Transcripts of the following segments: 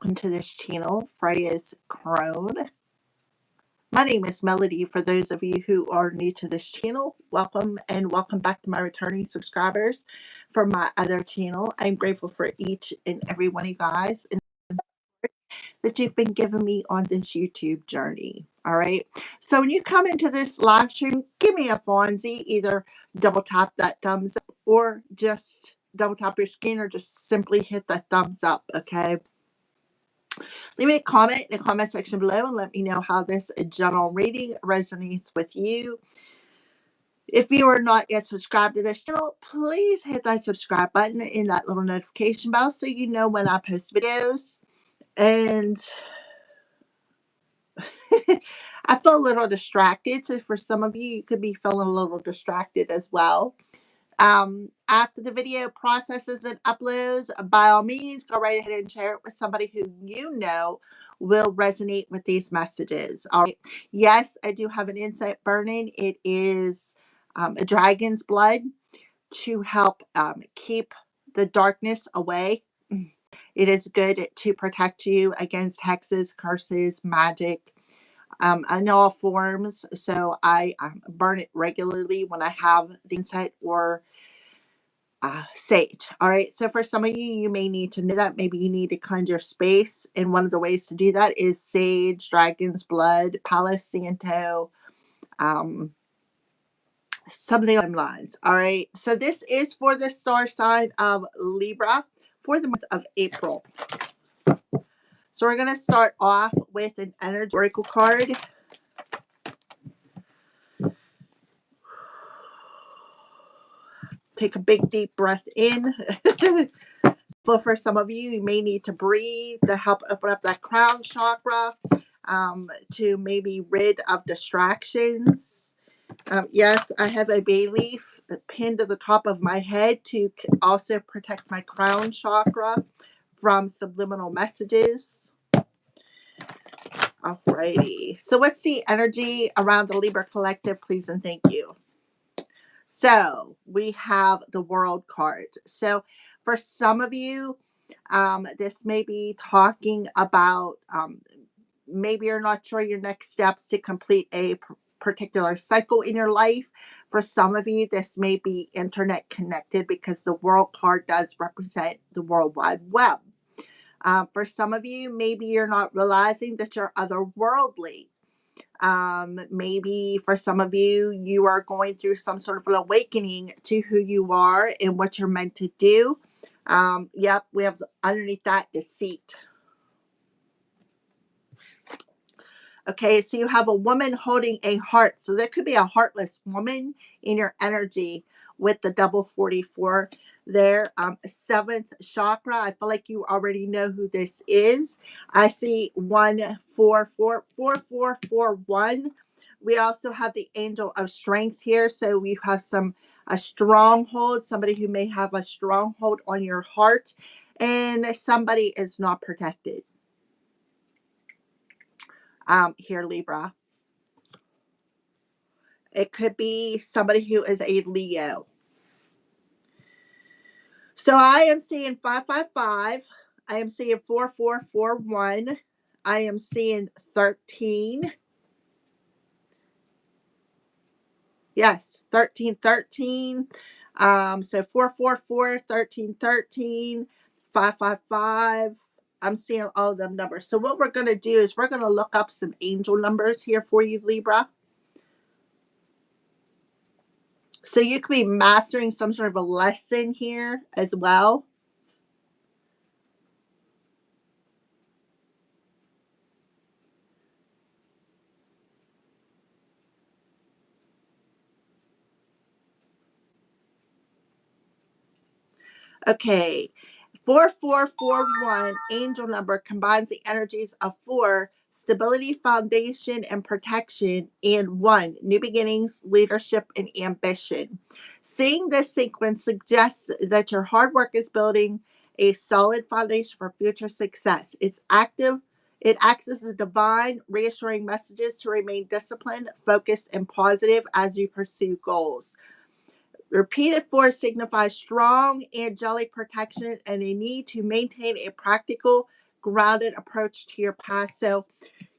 welcome to this channel, Freya's Crone. My name is Melody. For those of you who are new to this channel, welcome and welcome back to my returning subscribers from my other channel. I'm grateful for each and every one of you guys and that you've been giving me on this YouTube journey. All right. So when you come into this live stream, give me a Fonzie. Either double tap that thumbs up or just double tap your screen or just simply hit the thumbs up. Okay. Leave me a comment in the comment section below and let me know how this general reading resonates with you. If you are not yet subscribed to this channel, please hit that subscribe button and that little notification bell so you know when I post videos. And I feel a little distracted. So for some of you, you could be feeling a little distracted as well. After the video processes and uploads, by all means, go right ahead and share it with somebody who you know will resonate with these messages. All right. Yes, I do have an incense burning. It is a dragon's blood to help keep the darkness away. It is good to protect you against hexes, curses, magic, in all forms. So I burn it regularly when I have the incense or sage. All right. So for some of you, you may need to know that maybe you need to cleanse your space. And one of the ways to do that is sage, dragon's blood, Palo Santo, some of the lines. All right. So this is for the star sign of Libra for the month of April. So we're going to start off with an energy oracle card. Take a big deep breath in. But for some of you, you may need to breathe to help open up that crown chakra, to maybe rid of distractions. Yes, I have a bay leaf pinned to the top of my head to also protect my crown chakra from subliminal messages. Alrighty. So what's the energy around the Libra collective, please and thank you. So we have the World card. So for some of you, this may be talking about maybe you're not sure your next steps to complete a particular cycle in your life. For some of you, this may be internet connected because the World card does represent the World Wide Web. For some of you, maybe you're not realizing that you're otherworldly. Maybe for some of you, you are going through some sort of an awakening to who you are and what you're meant to do. Yep, we have underneath that deceit. Okay, so you have a woman holding a heart. So there could be a heartless woman in your energy with the double 44 there. Seventh chakra. I feel like you already know who this is. I see 1444441. We also have the angel of strength here. So we have a stronghold, somebody who may have a stronghold on your heart, and somebody is not protected. Here, Libra. It could be somebody who is a Leo. So I am seeing 555. I am seeing 4441. I am seeing 13. Yes, 1313. So 444, 1313, 555. I'm seeing all of them numbers. So what we're going to do is we're going to look up some angel numbers here for you, Libra. So you could be mastering some sort of a lesson here as well. Okay, 4441 angel number combines the energies of 4, stability, foundation, and protection, and 1, new beginnings, leadership, and ambition. Seeing this sequence suggests that your hard work is building a solid foundation for future success. It's active. It acts as a divine, reassuring messages to remain disciplined, focused, and positive as you pursue goals. Repeated 4 signifies strong angelic protection and a need to maintain a practical grounded approach to your path. So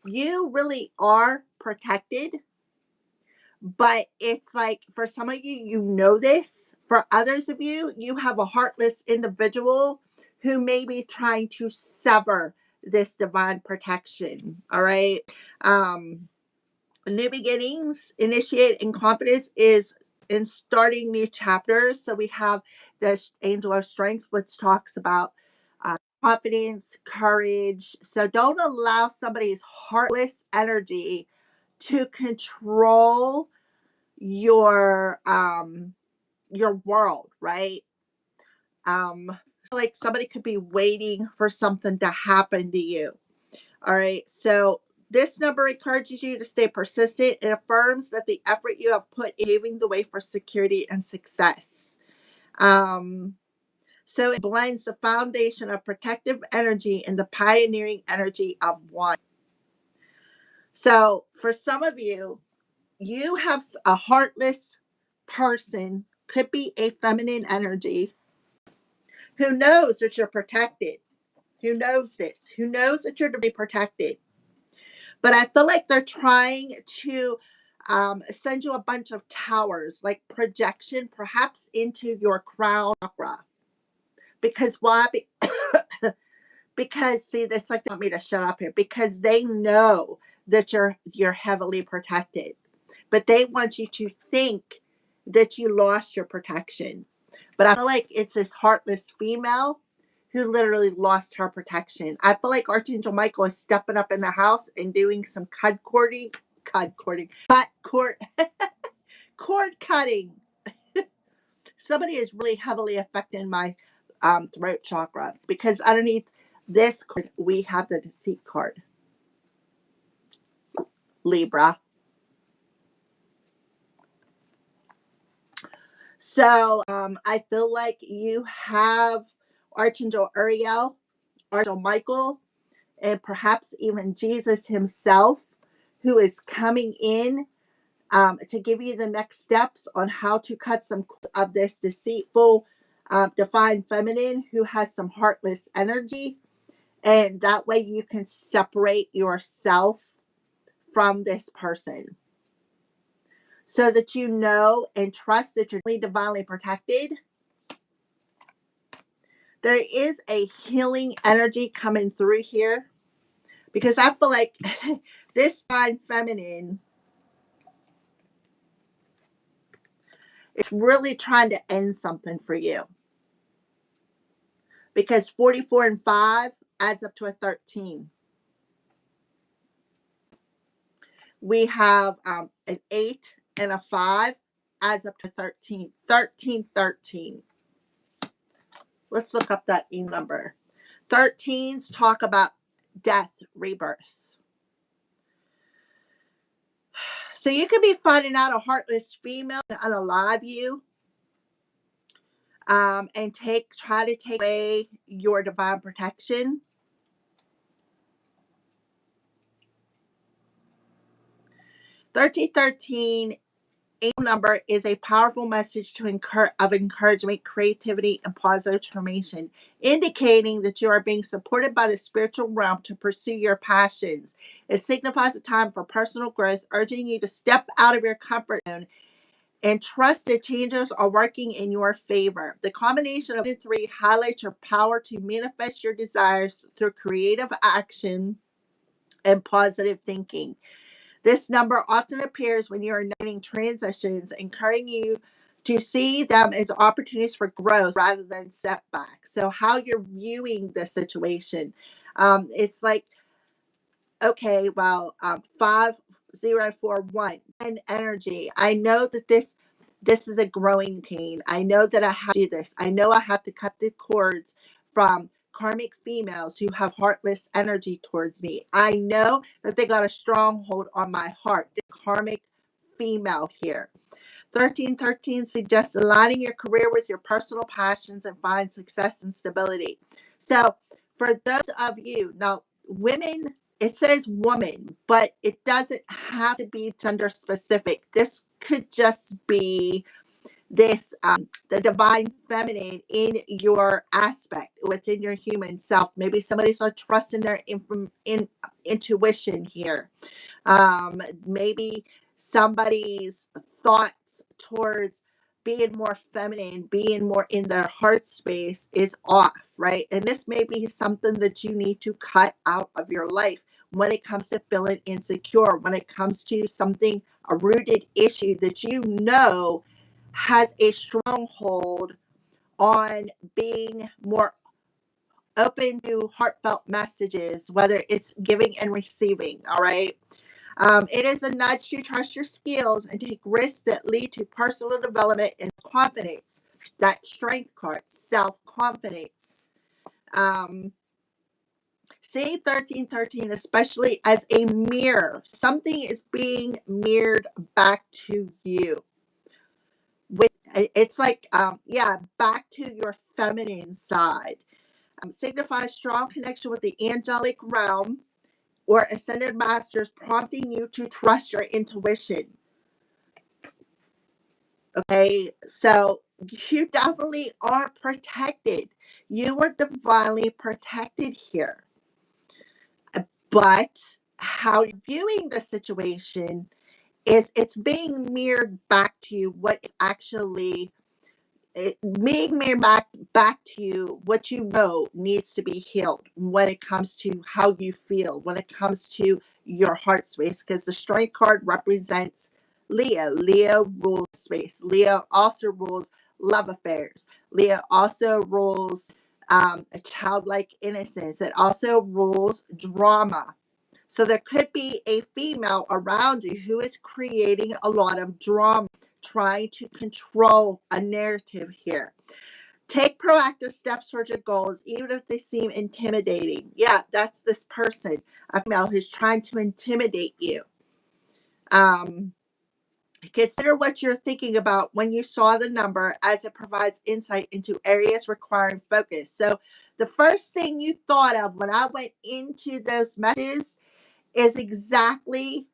you really are protected, but it's like for some of you, you know this. For others of you, you have a heartless individual who may be trying to sever this divine protection. All right. New beginnings, initiate, and confidence is in starting new chapters. So we have the angel of strength, which talks about confidence, courage. So don't allow somebody's heartless energy to control your world, right? Like somebody could be waiting for something to happen to you. All right. So this number encourages you to stay persistent. It affirms that the effort you have put in paving the way for security and success. So it blends the foundation of protective energy and the pioneering energy of one. So for some of you, you have a heartless person, could be a feminine energy, who knows that you're protected, who knows this, who knows that you're to be protected. But I feel like they're trying to send you a bunch of towers, like projection, perhaps into your crown chakra. Because why? Because see, that's like they want me to shut up here. Because they know that you're heavily protected, but they want you to think that you lost your protection. But I feel like it's this heartless female who literally lost her protection. I feel like Archangel Michael is stepping up in the house and doing some cord cutting. Somebody is really heavily affecting my throat chakra, because underneath this card, we have the deceit card. Libra. So I feel like you have Archangel Uriel, Archangel Michael, and perhaps even Jesus himself, who is coming in to give you the next steps on how to cut some of this deceitful, divine feminine who has some heartless energy. And that way you can separate yourself from this person, so that you know and trust that you're divinely protected. There is a healing energy coming through here, because I feel like this divine feminine is really trying to end something for you, because 44 and 5 adds up to a 13. We have an 8 and a 5 adds up to 13. 13, 13. Let's look up that E number. 13s talk about death, rebirth. So you could be finding out a heartless female to unalive you, and try to take away your divine protection. 1313 angel number is a powerful message of encouragement, creativity, and positive transformation, indicating that you are being supported by the spiritual realm to pursue your passions. It signifies a time for personal growth, urging you to step out of your comfort zone and trust that changes are working in your favor. The combination of the three highlights your power to manifest your desires through creative action and positive thinking. This number often appears when you are navigating transitions, encouraging you to see them as opportunities for growth rather than setbacks. So how you're viewing the situation. It's like, okay, well, 5041 and energy. I know that this is a growing pain. I know that I have to do this. I know I have to cut the cords from karmic females who have heartless energy towards me. I know that they got a stronghold on my heart. The karmic female here. 1313 suggests aligning your career with your personal passions and find success and stability. So for those of you, now women, it says woman, but it doesn't have to be gender specific. This could just be this the divine feminine in your aspect within your human self. Maybe somebody's not trusting their intuition here. Maybe somebody's thoughts towards being more feminine, being more in their heart space is off, right? And this may be something that you need to cut out of your life when it comes to feeling insecure, when it comes to something, a rooted issue that you know has a stronghold on being more open to heartfelt messages, whether it's giving and receiving. All right. It is a nudge to trust your skills and take risks that lead to personal development and confidence. That strength card, self-confidence. See 1313, especially as a mirror. Something is being mirrored back to you. It's like, back to your feminine side. Signifies strong connection with the angelic realm or ascended masters, prompting you to trust your intuition. Okay, so you definitely are protected. You are divinely protected here. But how you're viewing the situation is it's being mirrored back to you what is actually being mirrored back to you what you know needs to be healed when it comes to how you feel, when it comes to your heart space, because the strength card represents Leo. Leo rules space. Leo also rules love affairs. Leo also rules a childlike innocence. It also rules drama. So there could be a female around you who is creating a lot of drama, trying to control a narrative here. Take proactive steps towards your goals, even if they seem intimidating. Yeah, that's this person, a female who's trying to intimidate you. Consider what you're thinking about when you saw the number, as it provides insight into areas requiring focus. So the first thing you thought of when I went into those messages is exactly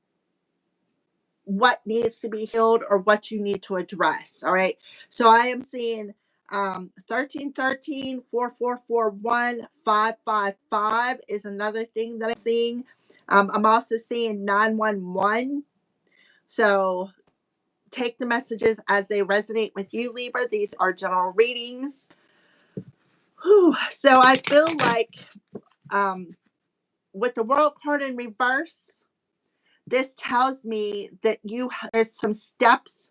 what needs to be healed or what you need to address. All right. So I am seeing 1313, 4441, 555 is another thing that I'm seeing. I'm also seeing 911. So take the messages as they resonate with you, Libra. These are general readings. Whew. So I feel like with the World card in reverse, this tells me that there's some steps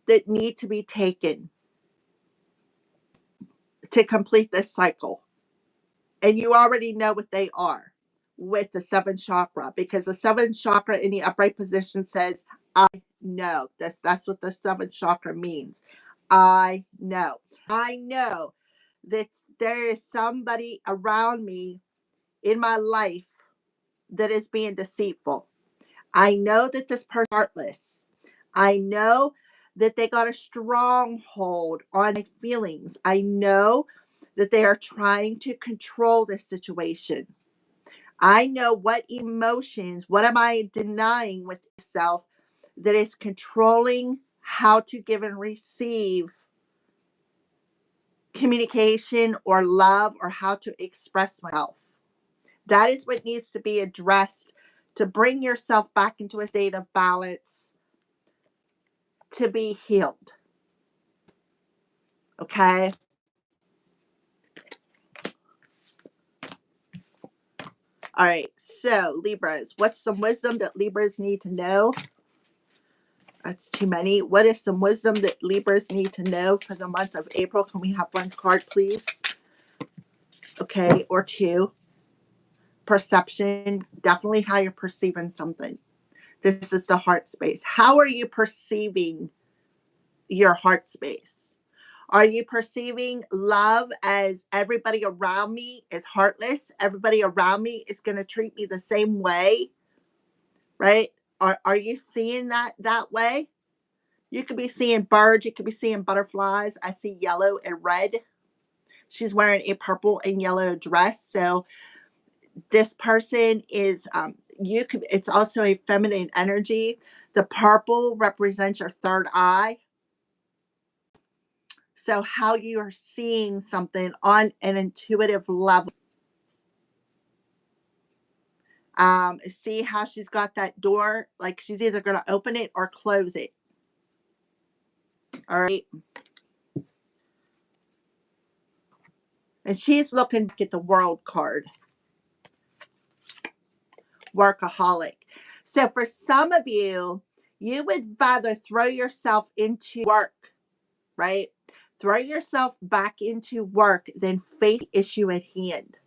that need to be taken to complete this cycle. And you already know what they are with the seventh chakra, because the seventh chakra in the upright position says, I know. That's what the seventh chakra means. I know. I know that there is somebody around me in my life that is being deceitful. I know that this person's heartless. I know that they got a stronghold on my feelings. I know that they are trying to control this situation. I know what emotions, what am I denying with myself that is controlling how to give and receive communication or love, or how to express myself. That is what needs to be addressed to bring yourself back into a state of balance, to be healed. Okay? All right. So, Libras, what's some wisdom that Libras need to know? That's too many. What is some wisdom that Libras need to know for the month of April? Can we have one card, please? Okay, or two. Perception, definitely how you're perceiving something. This is the heart space. How are you perceiving your heart space? Are you perceiving love as everybody around me is heartless? Everybody around me is going to treat me the same way, right? Are you seeing that way? You could be seeing birds. You could be seeing butterflies. I see yellow and red. She's wearing a purple and yellow dress. So this person is, it's also a feminine energy. The purple represents your third eye. So how you are seeing something on an intuitive level. See how she's got that door? Like she's either going to open it or close it. All right. And she's looking at the world card. Workaholic. So for some of you, you would rather throw yourself into work, right? Throw yourself back into work than face the issue at hand.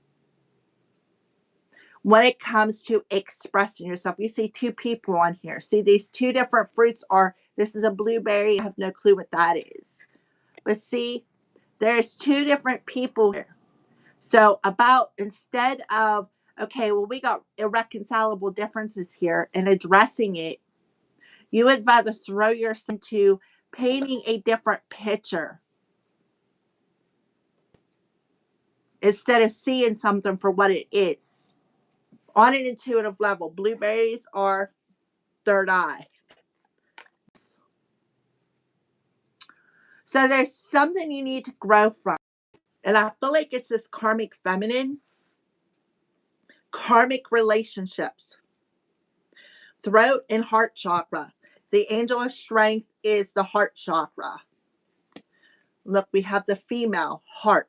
When it comes to expressing yourself, you see two people on here. See, these two different fruits are, this is a blueberry. I have no clue what that is. But see, there's two different people here. So about, instead of, okay, well, we got irreconcilable differences here and addressing it, you would rather throw yourself into painting a different picture instead of seeing something for what it is. On an intuitive level, blueberries are third eye. So there's something you need to grow from. And I feel like it's this karmic feminine, karmic relationships, throat and heart chakra. The angel of strength is the heart chakra. Look, we have the female heart.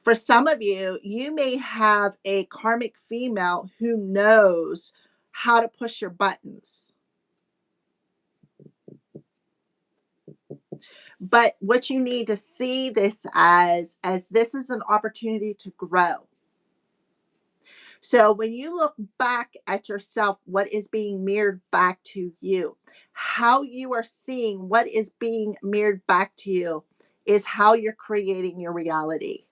For some of you, you may have a karmic female who knows how to push your buttons. But what you need to see this as this is an opportunity to grow. So when you look back at yourself, what is being mirrored back to you? How you are seeing what is being mirrored back to you is how you're creating your reality.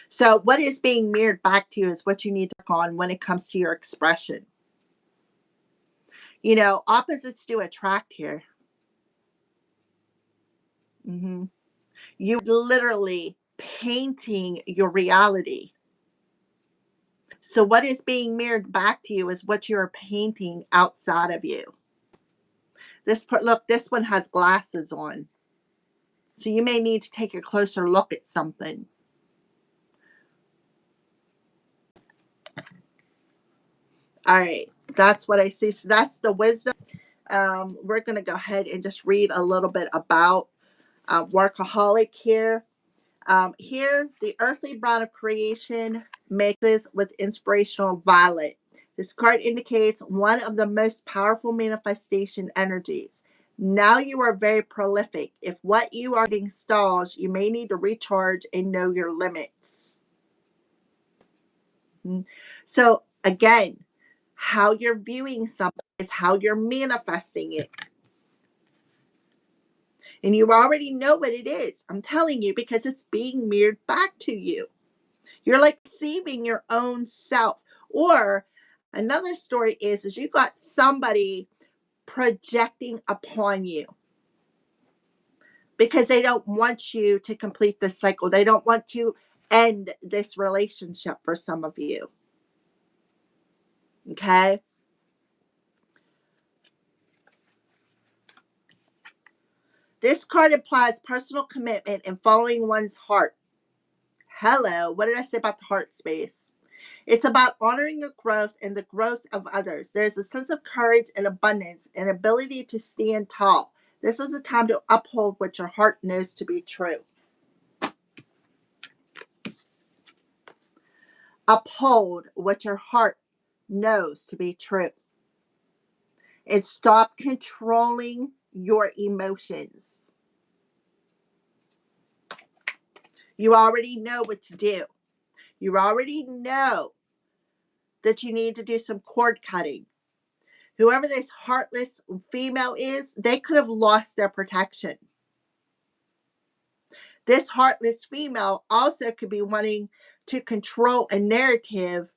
So what is being mirrored back to you is what you need to work on when it comes to your expression. You know, opposites do attract here. You literally painting your reality. So what is being mirrored back to you is what you're painting outside of you. Look, this one has glasses on. So you may need to take a closer look at something. All right, that's what I see. So that's the wisdom. We're going to go ahead and just read a little bit about workaholic here. Here, the earthly brown of creation mixes with inspirational violet. This card indicates one of the most powerful manifestation energies. Now you are very prolific. If what you are getting stalls, you may need to recharge and know your limits. So again, how you're viewing something is how you're manifesting it. And you already know what it is. I'm telling you, because it's being mirrored back to you. You're like deceiving your own self. Or another story is you got somebody projecting upon you because they don't want you to complete this cycle. They don't want to end this relationship for some of you. Okay? This card implies personal commitment and following one's heart. Hello, what did I say about the heart space? It's about honoring your growth and the growth of others. There's a sense of courage and abundance and ability to stand tall. This is a time to uphold what your heart knows to be true. Uphold what your heart knows to be true. And stop controlling your emotions. You already know what to do. You already know that you need to do some cord cutting. Whoever this heartless female is, they could have lost their protection. This heartless female also could be wanting to control a narrative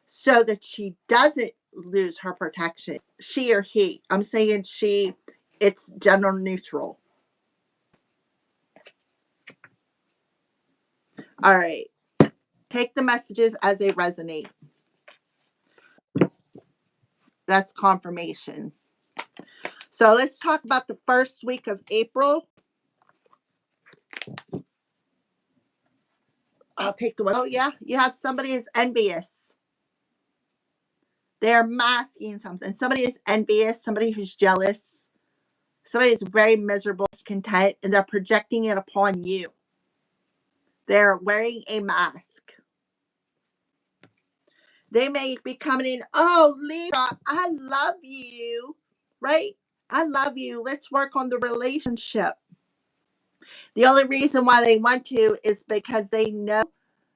so that she doesn't lose her protection. She or he. I'm saying she, it's gender neutral. All right. Take the messages as they resonate. That's confirmation. So let's talk about the first week of April. I'll take the one. Oh, yeah. You have somebody who's envious. They're masking something. Somebody is envious. Somebody who's jealous. Somebody is very miserable, discontent, and they're projecting it upon you. They're wearing a mask. They may be coming in, oh, Libra, I love you, right? I love you. Let's work on the relationship. The only reason why they want to is because they know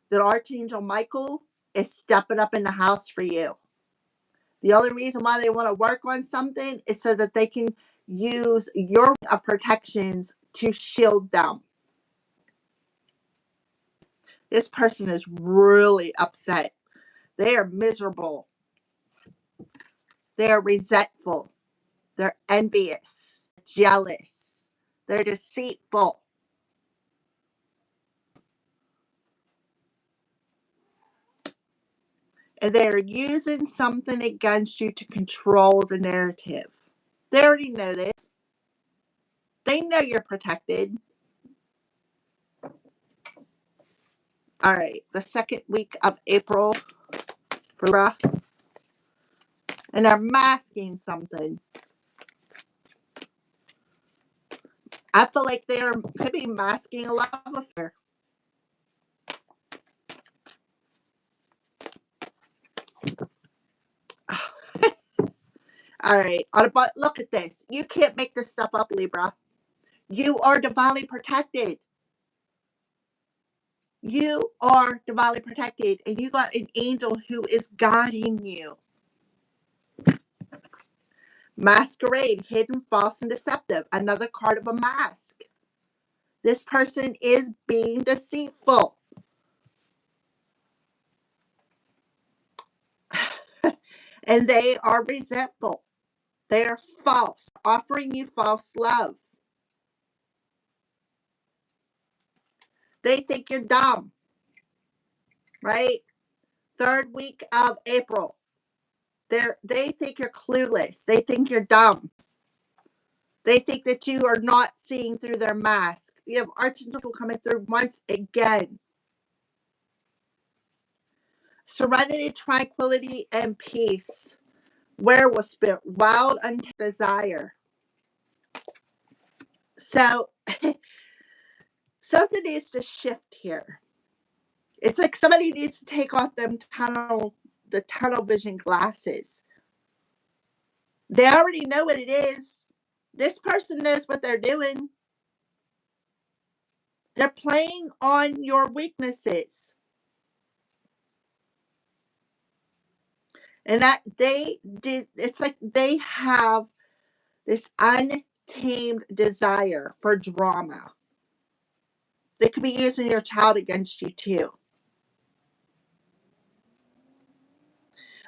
that Archangel Michael is stepping up in the house for you. The only reason why they want to work on something is so that they can use your of protections to shield them. This person is really upset. They are miserable. They are resentful. They're envious, jealous. They're deceitful. And they're using something against you to control the narrative. They already know this. They know you're protected. All right, the second week of April for Libra. And they're masking something. I feel like they could be masking a love affair. All right, but look at this. You can't make this stuff up, Libra. You are divinely protected. You are divinely protected, and you got an angel who is guiding you. Masquerade, hidden, false, and deceptive. Another card of a mask. This person is being deceitful. And they are resentful. They are false, offering you false love. They think you're dumb, right? Third week of April. They think you're clueless. They think you're dumb. They think that you are not seeing through their mask. You have Archangel coming through once again. Serenity, tranquility, and peace. Werewolf spirit, wild and desire. So something needs to shift here. It's like somebody needs to take off the tunnel vision glasses. They already know what it is. This person knows what they're doing. They're playing on your weaknesses. And it's like they have this untamed desire for drama. They could be using your child against you too.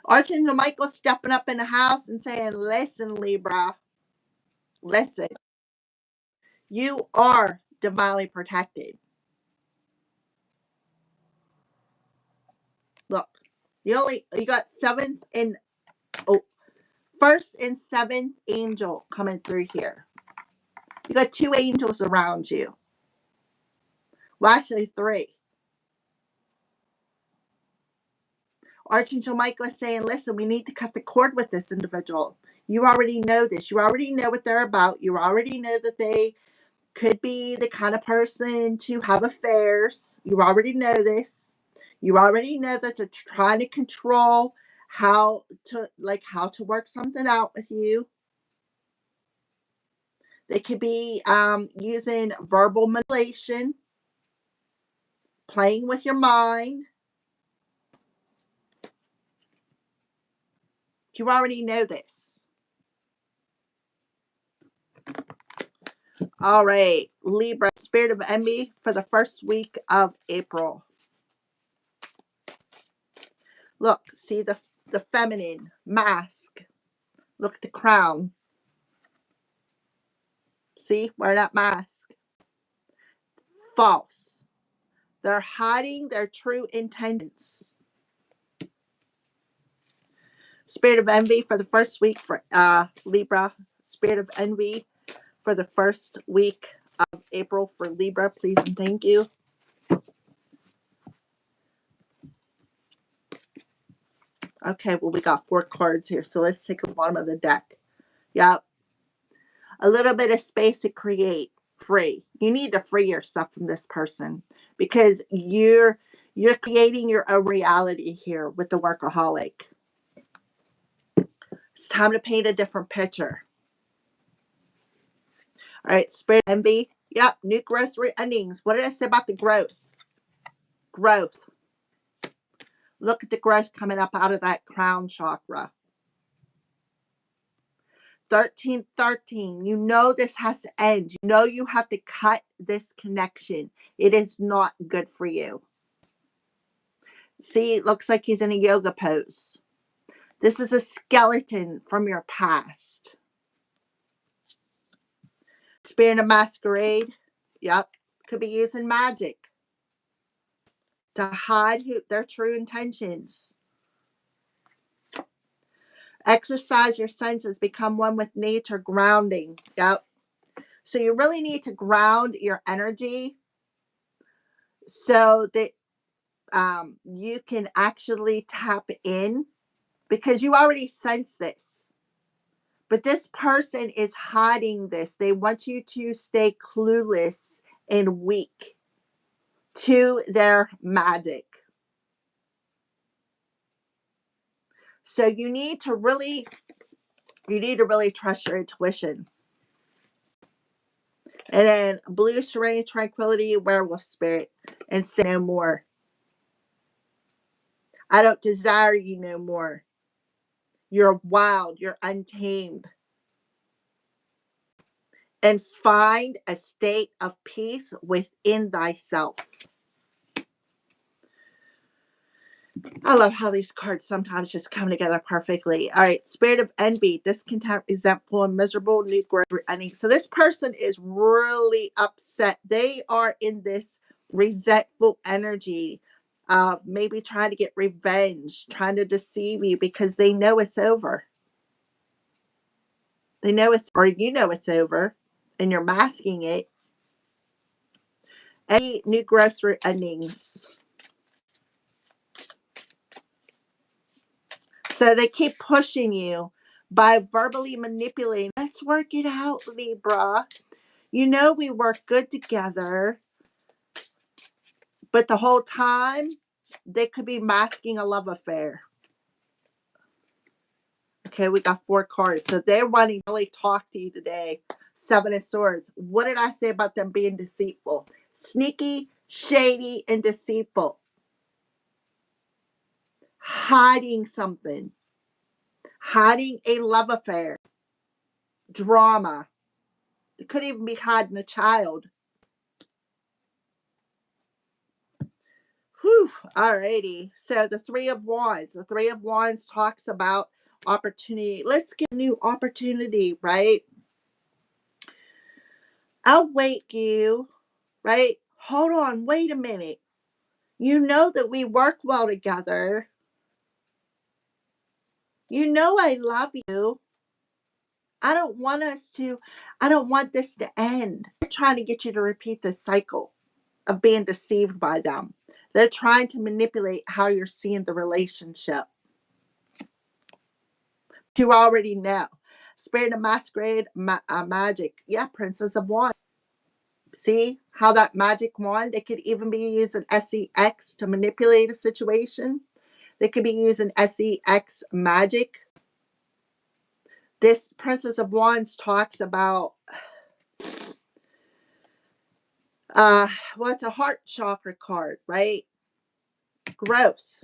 Archangel Michael stepping up in the house and saying, listen, Libra, listen. You are divinely protected. Look, you got first and seventh angel coming through here. You got two angels around you. Well, actually three. Archangel Michael is saying, listen, we need to cut the cord with this individual. You already know this. You already know what they're about. You already know that they could be the kind of person to have affairs. You already know this. You already know that they're trying to control how to work something out with you. They could be using verbal manipulation, playing with your mind. You already know this. All right, Libra, spirit of envy for the first week of April. Look, see the feminine mask. Look at the crown. See, wear that mask. False. They're hiding their true intentions. Spirit of envy for the first week for Libra. Spirit of envy for the first week of April for Libra, please and thank you. Okay, well, we got 4 cards here, so let's take the bottom of the deck. Yep. A little bit of space to create. Free. You need to free yourself from this person because you're creating your own reality here with the workaholic. It's time to paint a different picture. All right, spirit envy. Yep, new growth endings. What did I say about the growth? Growth. Look at the growth coming up out of that crown chakra. 1313. You know this has to end. You know you have to cut this connection. It is not good for you. See, it looks like he's in a yoga pose. This is a skeleton from your past. Spirit of masquerade. Yep. Could be using magic to hide their true intentions. Exercise your senses. Become one with nature. Grounding. Yep. So you really need to ground your energy so that you can actually tap in, because you already sense this. But this person is hiding this. They want you to stay clueless and weak to their magic. So you need to really trust your intuition. And then blue, serenity, tranquility, werewolf spirit, and say no more. I don't desire you no more. You're wild. You're untamed. And find a state of peace within thyself. I love how these cards sometimes just come together perfectly. All right, spirit of envy, discontent, resentful, and miserable, new growth ending. So this person is really upset. They are in this resentful energy of maybe trying to get revenge, trying to deceive you because they know it's over. They know it's, or you know it's over, and you're masking it. Any new growth endings. So they keep pushing you by verbally manipulating. Let's work it out, Libra. You know we work good together. But the whole time, they could be masking a love affair. Okay, we got 4 cards. So they're wanting to really talk to you today. 7 of Swords. What did I say about them being deceitful? Sneaky, shady, and deceitful. Hiding something. Hiding a love affair. Drama. They could even be hiding a child. Whew. Alrighty. So the 3 of Wands. The 3 of Wands talks about opportunity. Let's get a new opportunity, right? I'll wake you, right? Hold on. Wait a minute. You know that we work well together. You know I love you. I don't want this to end. They're trying to get you to repeat this cycle of being deceived by them. They're trying to manipulate how you're seeing the relationship. You already know. Spirit of masquerade, magic. Yeah, Princess of Wands. See how that magic wand, they could even be using SEX to manipulate a situation. They could be using SEX magic. This Princess of Wands talks about well, it's a heart chakra card, right? Growth.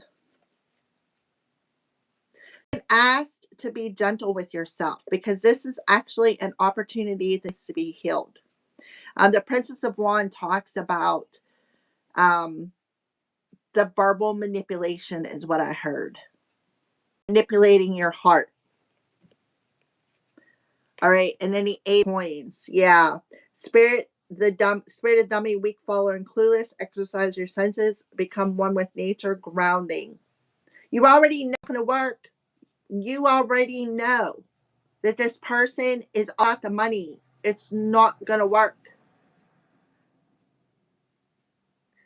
Asked to be gentle with yourself because this is actually an opportunity that's to be healed. The Princess of Wands talks about the verbal manipulation is what I heard. Manipulating your heart. All right, and then the 8 points. Yeah. Spirit of dummy, weak, follower, and clueless. Exercise your senses. Become one with nature. Grounding. You already know it's going to work. You already know. that this person is out the money. It's not going to work.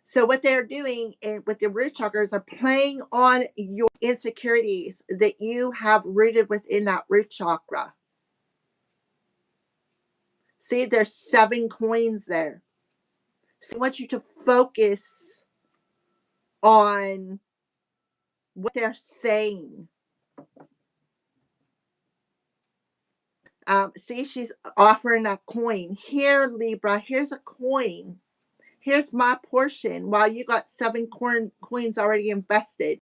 So what they're doing with the root chakras are playing on your insecurities that you have rooted within that root chakra. See, there's 7 coins there. So I want you to focus on what they're saying. See, she's offering a coin. Here, Libra, here's a coin. Here's my portion while you got 7 coins already invested.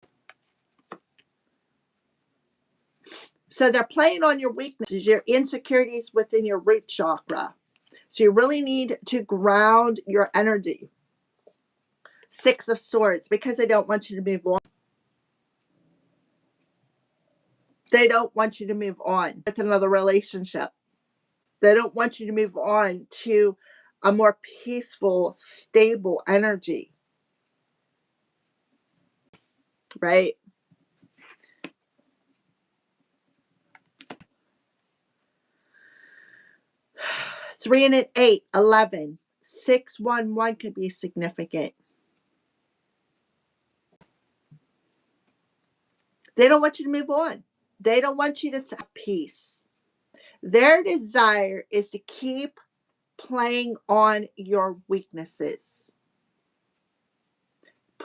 So they're playing on your weaknesses, your insecurities within your root chakra. So you really need to ground your energy. 6 of Swords, because they don't want you to move on. They don't want you to move on with another relationship. They don't want you to move on to a more peaceful, stable energy. Right? Three and an 8, 11. 6, 1, 1 could be significant. They don't want you to move on. They don't want you to have peace. Their desire is to keep playing on your weaknesses.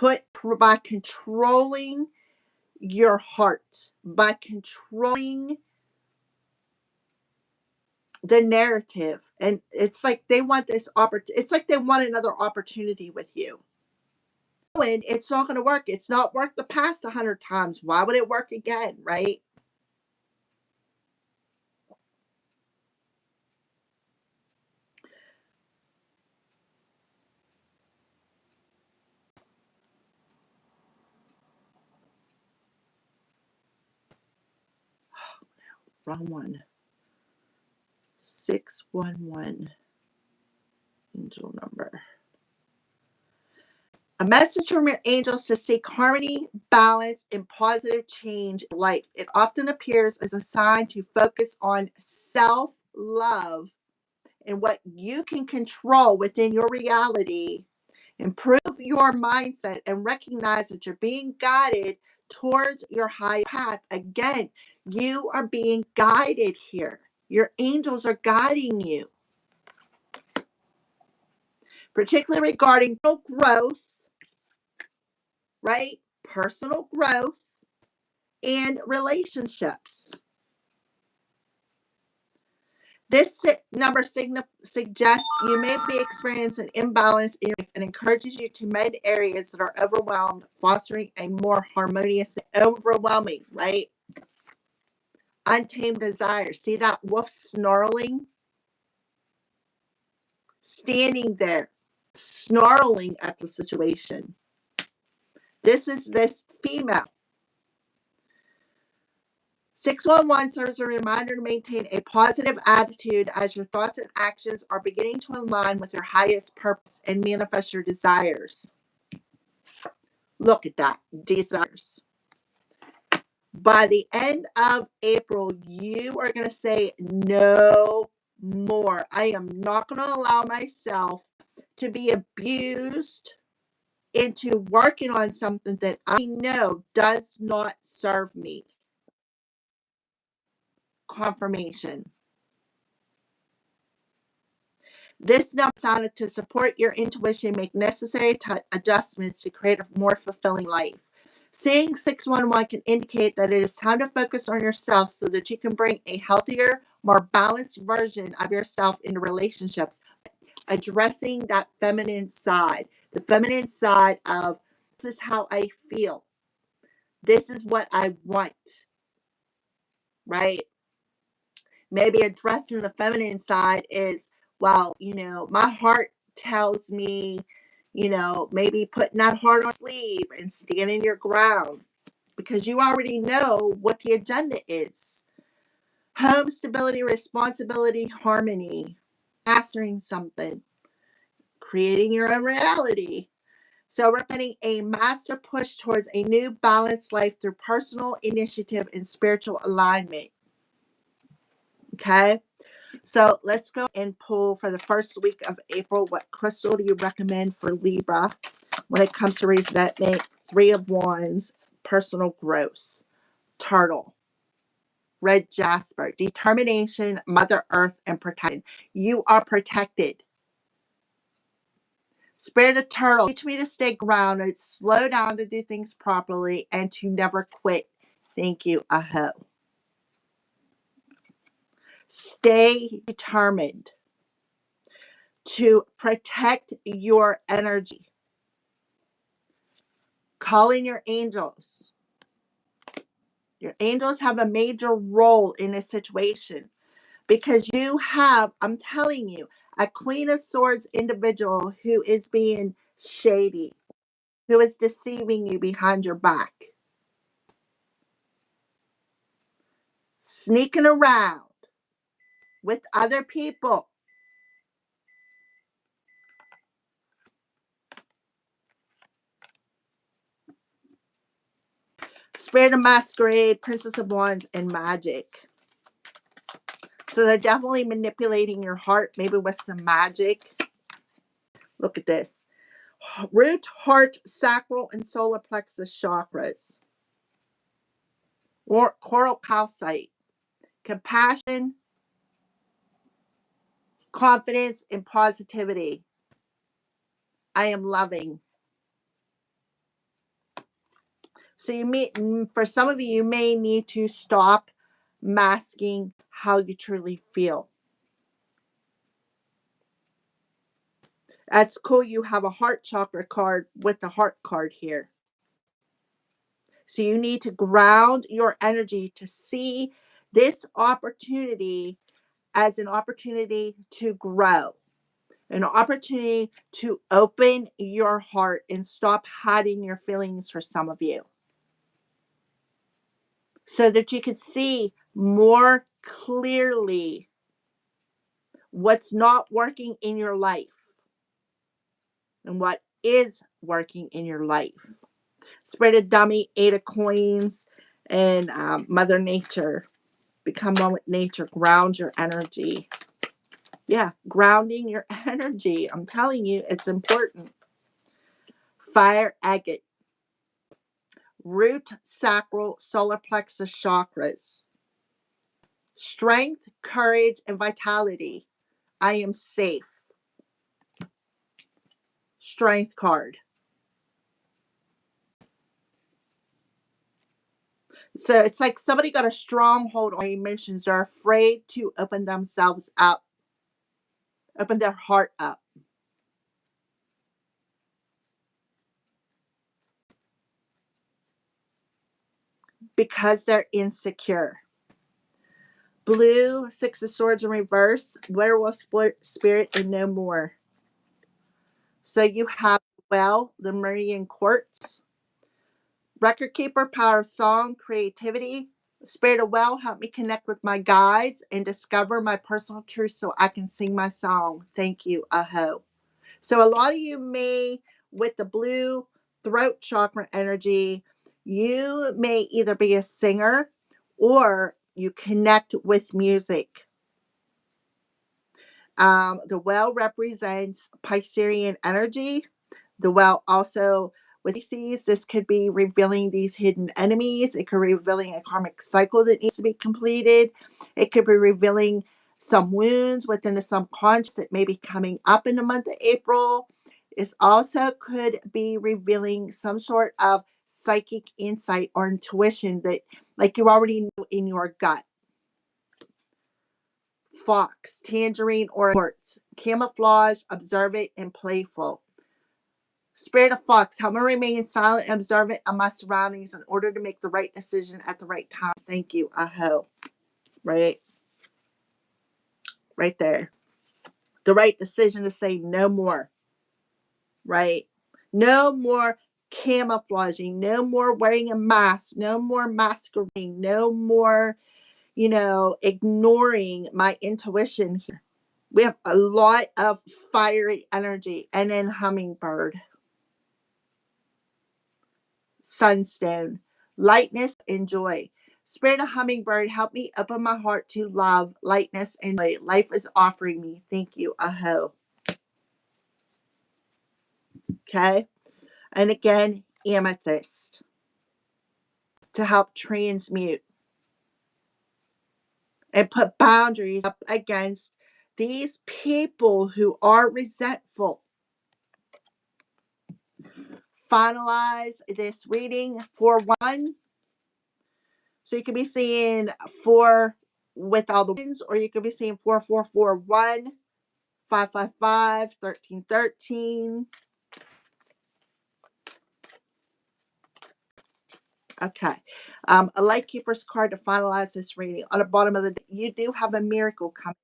By controlling your heart, by controlling the narrative. And it's like they want this opportunity. It's like they want another opportunity with you. And it's not going to work. It's not worked the past 100 times. Why would it work again, right? Wrong one. 611. Angel number. A message from your angels to seek harmony, balance, and positive change in life. It often appears as a sign to focus on self-love and what you can control within your reality. Improve your mindset and recognize that you're being guided towards your high path. Again, you are being guided here. Your angels are guiding you, particularly regarding growth, right? Personal growth and relationships. This number suggests you may be experiencing an imbalance in your life and encourages you to mend areas that are overwhelmed, fostering a more harmonious, overwhelming, right? Untamed desire. See that wolf snarling? Standing there, snarling at the situation. This is this female. 611 serves a reminder to maintain a positive attitude as your thoughts and actions are beginning to align with your highest purpose and manifest your desires. Look at that. Desires. By the end of April, you are going to say no more. I am not going to allow myself to be abused into working on something that I know does not serve me. Confirmation. This number sounded to support your intuition, make necessary adjustments to create a more fulfilling life. Seeing 611 can indicate that it is time to focus on yourself so that you can bring a healthier, more balanced version of yourself into relationships, addressing that feminine side, the feminine side of this is how I feel. This is what I want, right? Maybe addressing the feminine side is, well, my heart tells me, maybe putting that heart on sleeve and standing your ground because you already know what the agenda is. Home stability, responsibility, harmony, mastering something, creating your own reality. So we're getting a master push towards a new balanced life through personal initiative and spiritual alignment. Okay. So let's go and pull for the first week of April. What crystal do you recommend for Libra when it comes to resentment? Three of Wands, personal growth, turtle, red jasper, determination, Mother Earth, and protection. You are protected. Spirit of turtle, teach me to stay grounded, slow down to do things properly, and to never quit. Thank you, Aho. Stay determined to protect your energy. Call in your angels. Your angels have a major role in this situation because you have, I'm telling you, a Queen of Swords individual who is being shady, who is deceiving you behind your back, sneaking around with other people. Spirit of Masquerade, Princess of Wands, and Magic. So they're definitely manipulating your heart, maybe with some magic. Look at this. Root, heart, sacral, and solar plexus chakras. Or coral calcite. Compassion, confidence, and positivity. I am loving. So for some of you, you may need to stop masking how you truly feel. That's cool. You have a heart chakra card with the heart card here. So you need to ground your energy to see this opportunity as an opportunity to grow, an opportunity to open your heart and stop hiding your feelings for some of you, so that you could see more clearly what's not working in your life and what is working in your life. Spread a dummy, 8 of coins, and Mother Nature. Become one with nature. Ground your energy. Yeah, grounding your energy. I'm telling you, it's important. Fire agate. Root, sacral, solar plexus chakras. Strength, courage, and vitality. I am safe. Strength card. So it's like somebody got a stronghold on emotions. They're afraid to open themselves up, open their heart up. Because they're insecure. Blue, 6 of Swords in reverse, werewolf spirit, and no more. So you have, well, the Meridian Quartz. Record keeper, power of song, creativity. Spirit of well, help me connect with my guides and discover my personal truth so I can sing my song. Thank you, Aho. So a lot of you may, with the blue throat chakra energy, you may either be a singer or you connect with music. The well represents Piscean energy. The well also with Pisces, this could be revealing these hidden enemies. It could be revealing a karmic cycle that needs to be completed. It could be revealing some wounds within the subconscious that may be coming up in the month of April. This also could be revealing some sort of psychic insight or intuition that, like, you already know in your gut. Fox, tangerine, or quartz. Camouflage, observant, and playful. Spirit of Fox, help me remain silent and observant of my surroundings in order to make the right decision at the right time. Thank you, Aho. Right? Right there. The right decision to say no more. Right? No more camouflaging. No more wearing a mask. No more masquerading. No more, ignoring my intuition here. We have a lot of fiery energy. And then hummingbird. Sunstone. Lightness and joy. Spirit of hummingbird, help me open my heart to love, lightness, and joy life is offering me. Thank you. Aho. Okay. And again, amethyst to help transmute and put boundaries up against these people who are resentful. Finalize this reading for 1. So you could be seeing 4 with all the ones, or you could be seeing 4441, 555, 1313. Okay. A light keeper's card to finalize this reading. On the bottom of the deck, you do have a miracle coming.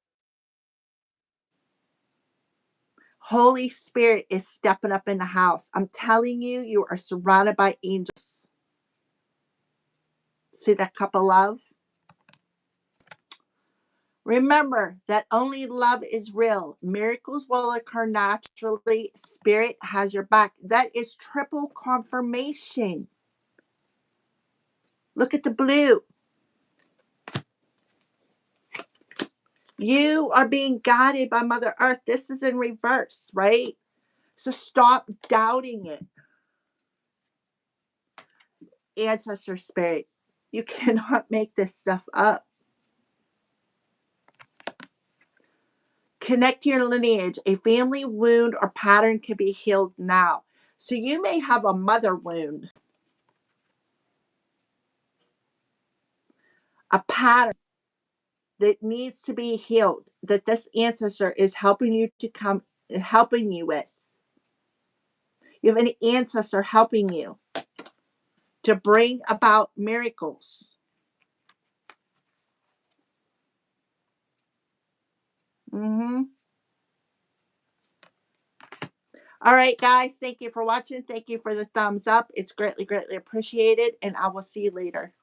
Holy Spirit is stepping up in the house. I'm telling you, you are surrounded by angels. See that cup of love? Remember that only love is real. Miracles will occur naturally. Spirit has your back. That is triple confirmation. Look at the blue. You are being guided by Mother Earth. This is in reverse, right? So stop doubting it. Ancestor spirit, you cannot make this stuff up. Connect to your lineage. A family wound or pattern can be healed now. So you may have a mother wound, a pattern that needs to be healed, that this ancestor is helping you with. You have an ancestor helping you to bring about miracles. All right, guys, thank you for watching. Thank you for the thumbs up. It's greatly, greatly appreciated, and I will see you later.